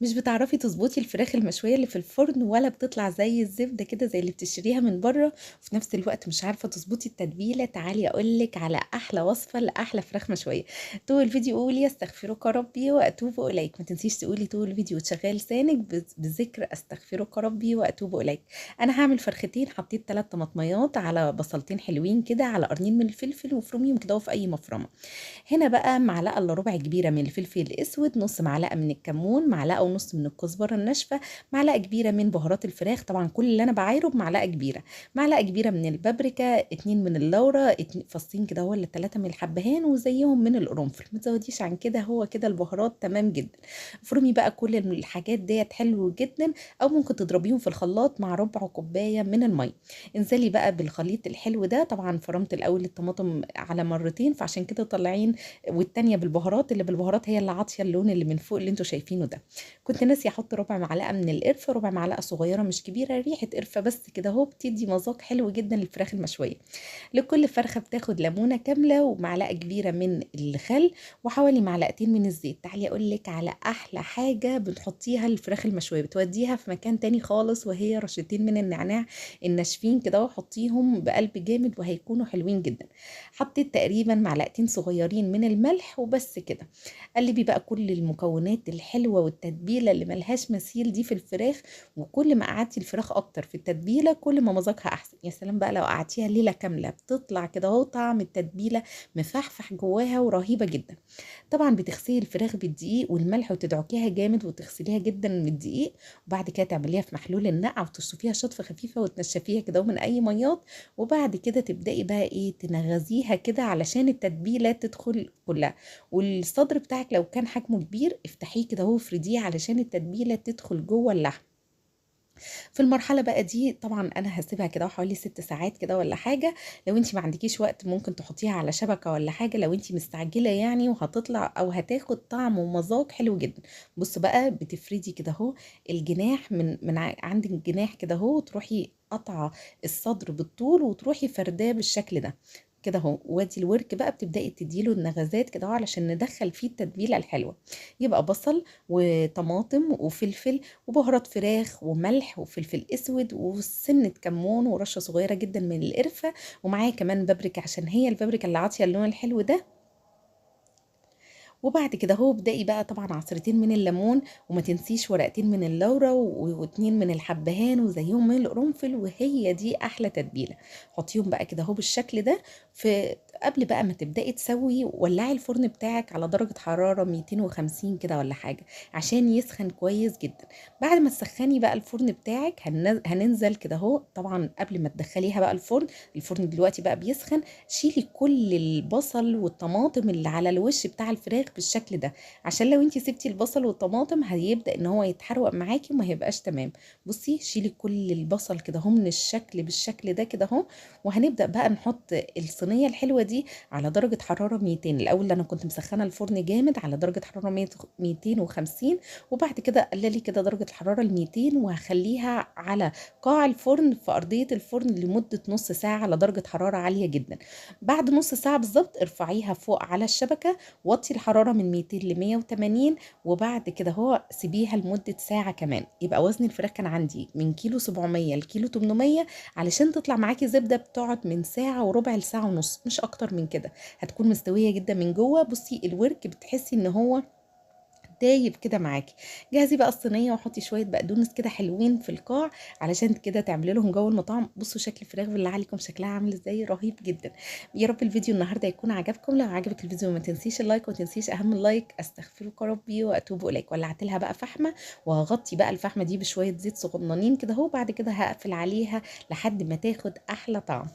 مش بتعرفي تضبطي الفراخ المشوية اللي في الفرن ولا بتطلع زي الزبدة كده زي اللي بتشتريها من بره، وفي نفس الوقت مش عارفة تضبطي التتبيلة؟ تعالي أقولك على أحلى وصفة لأحلى فراخ مشوية. طول الفيديو قولي استغفرك ربي وأتوب إليك، ما تنسيش تقولي طول الفيديو وتشغلي لسانك بذكر استغفرك ربي وأتوب إليك. أنا هعمل فرختين، حطيت 3 طماطميات على بصلتين حلوين كده على قرنين من الفلفل وفروميهم كده في أي مفرمة. هنا بقى معلقة الا ربع كبيرة من الفلفل الاسود، نص معلقة من الكمون، معلقة ونص من الكزبرة الناشفة، معلقة كبيرة من بهارات الفراخ، طبعا كل اللي انا بعايره بمعلقة كبيرة، معلقة كبيرة من البابريكا، 2 من اللورة، فصين كده ولا 3 من الحبهان، وزيهم من القرنفل، ما تزوديش عن كده، هو كده البهارات تمام جدا. افرمي بقى كل الحاجات ديت حلو جدا، او ممكن تضربيهم في الخلاط مع ربع كوباية من المية. انزلي بقى بالخليط الحلو ده، طبعا فرمت الاول الطماطم على مرتين فعشان كده طالعين، والتانية بالبهارات، اللي بالبهارات هي اللي عاطيه اللون اللي من فوق اللي انتوا شايفينه ده. كنت ناسي احط ربع معلقه من القرفه، ربع معلقه صغيره مش كبيره، ريحه قرفه بس كده اهو بتدي مذاق حلو جدا للفراخ المشويه. لكل فرخه بتاخد ليمونه كامله ومعلقه كبيره من الخل وحوالي معلقتين من الزيت. تعالي اقول لك على احلى حاجه بتحطيها للفراخ المشويه بتوديها في مكان تاني خالص، وهي رشتين من النعناع الناشفين كده، وحطيهم بقلب جامد وهيكونوا حلوين جدا. حطيت تقريبا معلقتين صغيرين من الملح وبس كده. قلبي بقى كل المكونات الحلوة والتتبيلة اللي ملهاش مثيل دي في الفراخ، وكل ما قعدتي الفراخ اكتر في التتبيلة كل ما مذاقها احسن. يا سلام بقى لو قعدتيها ليلة كاملة بتطلع كده اهو طعم التتبيلة مفحفح جواها ورهيبة جدا. طبعا بتغسلي الفراخ بالدقيق والملح وتدعكيها جامد وتغسليها جدا من الدقيق، وبعد كده تعمليها في محلول النقع وتشطفيها شطفة خفيفة وتنشفيها كده من اي ميات، وبعد كده تبدأي بقى ايه تنغزيها كده علشان التتبيلة تدخل كلها. والصدر بتاعك لو كان حجمه كبير افتحيه كده اهو وافرديه علشان التتبيلة تدخل جوه اللحم. في المرحلة بقى دي طبعا انا هسيبها كده حوالي 6 ساعات كده ولا حاجة. لو انت ما عندكيش وقت ممكن تحطيها على شبكة ولا حاجة لو انت مستعجلة يعني، وهتطلع او هتاخد طعم ومذاق حلو جدا. بصوا بقى بتفردي كده اهو الجناح عند الجناح كده اهو، تروحي قطعة الصدر بالطول وتروحي فرداه بالشكل ده كده اهو. وادي الورك بقى بتبداي تديله النغزات كده اهو علشان ندخل فيه التتبيله الحلوه. يبقى بصل وطماطم وفلفل وبهارات فراخ وملح وفلفل اسود وسنه كمون ورشه صغيره جدا من القرفه، ومعايا كمان بابريكا عشان هي البابريكا اللي عاطيه اللون الحلو ده. وبعد كده هو ابدأي بقى طبعا عصرتين من الليمون، وما تنسيش ورقتين من اللورة واتنين من الحبهان وزيهم من القرنفل، وهي دي احلى تتبيلة. حطيهم بقى كده اهو بالشكل ده. في قبل بقى ما تبدأي تسوي ولعي الفرن بتاعك على درجة حرارة 250 كده ولا حاجة عشان يسخن كويس جدا. بعد ما تسخني بقى الفرن بتاعك هننزل كده اهو، طبعا قبل ما تدخليها بقى الفرن، الفرن دلوقتي بقى بيسخن، شيلي كل البصل والطماطم اللي على الوش بتاع الفراخ بالشكل ده، عشان لو انتي سبتي البصل والطماطم هيبدأ ان هو يتحرق معاكي وما هيبقاش تمام. بصي شيلي كل البصل كده اهو من الشكل بالشكل ده كده اهو. وهنبدأ بقى نحط الصينية الحلوة دي على درجة حرارة 200. الاول انا كنت مسخنة الفرن جامد على درجة حرارة 250، وبعد كده قللي كده درجة الحرارة ل 200 وهخليها على قاع الفرن في أرضية الفرن لمدة نص ساعة على درجة حرارة عالية جدا. بعد نص ساعة بالظبط ارفعيها فوق على الشبكة، وطي الحرارة من 200 ل 180، وبعد كده هو سيبيها لمدة ساعة كمان. يبقى وزن الفراخ كان عندي من كيلو 700 لكيلو 800، علشان تطلع معاكي زبدة بتقعد من ساعة وربع لساعة ونص مش أكتر من كده. هتكون مستوية جدا من جوه. بصي الورك بتحسي ان هو دايب كده معاكي. جهزي بقى الصينيه وحطي شويه بقدونس كده حلوين في القاع علشان كده تعملي لهم جو المطعم. بصوا شكل الفراخ بالله عليكم شكلها عامل ازاي، رهيب جدا. يا رب الفيديو النهارده يكون عجبكم. لو عجبك الفيديو ما تنسيش اللايك، وما تنسيش اهم اللايك استغفرك ربي واتوب اليك. ولعت لها بقى فحمه، وهغطي بقى الفحمه دي بشويه زيت صغننين كده اهو، بعد كده هقفل عليها لحد ما تاخد احلى طعم.